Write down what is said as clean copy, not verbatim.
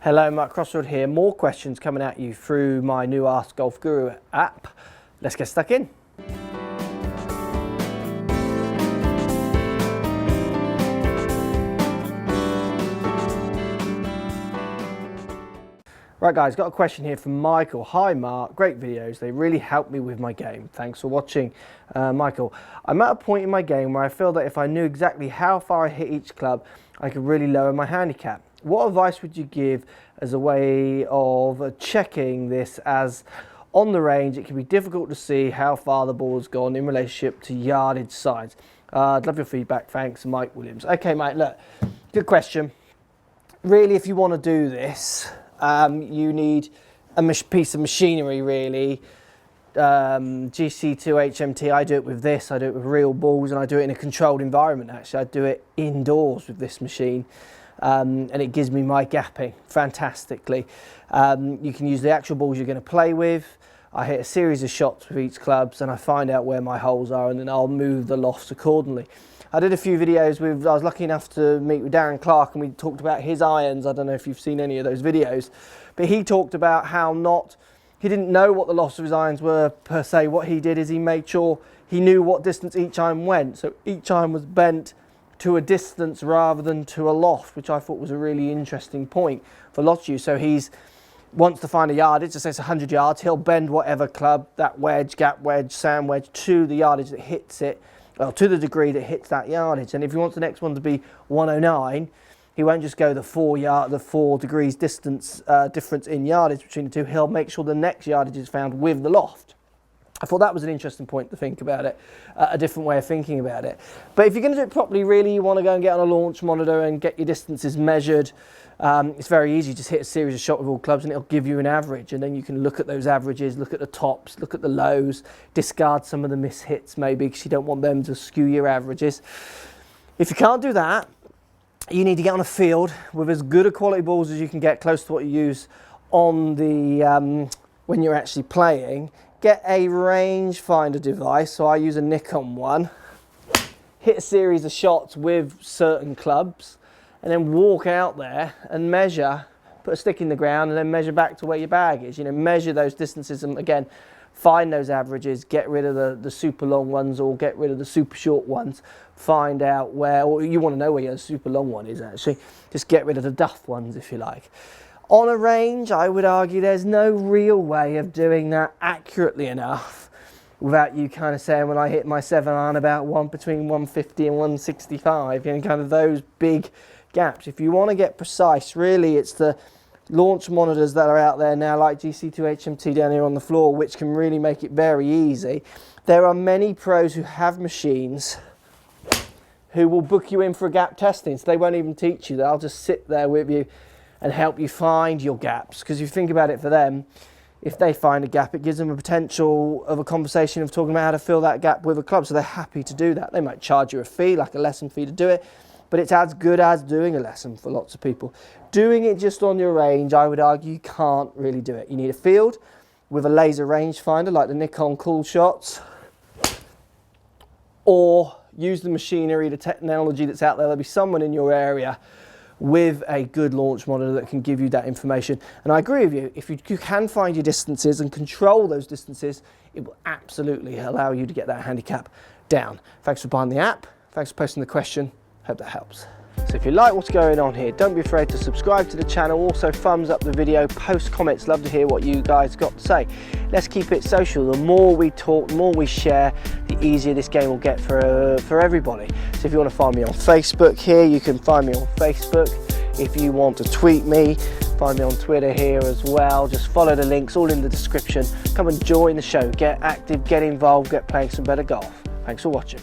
Hello, Mark Crossfield here. More questions coming at you through my new AskGolfGuru app. Let's get stuck in. Right guys, got a question here from Michael. Hi Mark, great videos. They really help me with my game. Thanks for watching. Michael, I'm at a point in my game where I feel that if I knew exactly how far I hit each club, I could really lower my handicap. What advice would you give as a way of checking this, as on the range it can be difficult to see how far the ball has gone in relationship to yardage size? I'd love your feedback. Thanks, Mike Williams. Okay mate, look, good question. Really, if you want to do this, you need a piece of machinery really. GC2 HMT, I do it with this, I do it with real balls, and I do it in a controlled environment actually. I do it indoors with this machine, and it gives me my gapping fantastically. You can use the actual balls you're going to play with. I hit a series of shots with each clubs and I find out where my holes are, and then I'll move the lofts accordingly. I did a few videos with, I was lucky enough to meet with Darren Clark, and we talked about his irons. I don't know if you've seen any of those videos, but he talked about how he didn't know what the lofts of his irons were per se. What he did is he made sure he knew what distance each iron went. So each iron was bent to a distance rather than to a loft, which I thought was a really interesting point for lots of you. So he's wants to find a yardage, so say it's 100 yards, he'll bend whatever club, that wedge, gap wedge, sand wedge, to the yardage that hits it, well, to the degree that hits that yardage. And if he wants the next one to be 109, he won't just go the 4 degrees distance difference in yardage between the two. He'll make sure the next yardage is found with the loft. I thought that was an interesting point to think about it, a different way of thinking about it. But if you're going to do it properly, really, you want to go and get on a launch monitor and get your distances measured. It's very easy. Just hit a series of shots with all clubs and it'll give you an average, and then you can look at those averages, look at the tops, look at the lows, discard some of the mishits maybe because you don't want them to skew your averages. If you can't do that, you need to get on a field with as good a quality balls as you can get, close to what you use on the when you're actually playing. Get a rangefinder device, so I use a Nikon one, hit a series of shots with certain clubs, and then walk out there and measure, put a stick in the ground and then measure back to where your bag is. You know, measure those distances and again, find those averages, get rid of the super long ones or get rid of the super short ones, find out where, or you want to know where your super long one is actually, just get rid of the duff ones if you like. On a range, I would argue there's no real way of doing that accurately enough without you kind of saying, when I hit my 7-iron about between 150 and 165, and kind of those big gaps. If you want to get precise, really it's the launch monitors that are out there now, like GC2 HMT down here on the floor, which can really make it very easy. There are many pros who have machines who will book you in for a gap testing, so they won't even teach you. They'll just sit there with you and help you find your gaps, because if you think about it, for them, if they find a gap, it gives them a potential of a conversation of talking about how to fill that gap with a club, so they're happy to do that. They might charge you a fee, like a lesson fee to do it, but it's as good as doing a lesson for lots of people. Doing it just on your range, I would argue you can't really do it. You need a field with a laser rangefinder like the Nikon Cool Shots, or use the machinery, the technology that's out there. There'll be someone in your area with a good launch monitor that can give you that information. And I agree with you, if you can find your distances and control those distances, it will absolutely allow you to get that handicap down. Thanks for buying the app, thanks for posting the question, hope that helps. So if you like what's going on here, don't be afraid to subscribe to the channel, also thumbs up the video, post comments, love to hear what you guys got to say. Let's keep it social. The more we talk, the more we share, the easier this game will get for everybody. So if you want to find me on Facebook here, you can find me on Facebook. If you want to tweet me, find me on Twitter here as well. Just follow the links, all in the description. Come and join the show, get active, get involved, get playing some better golf. Thanks for watching.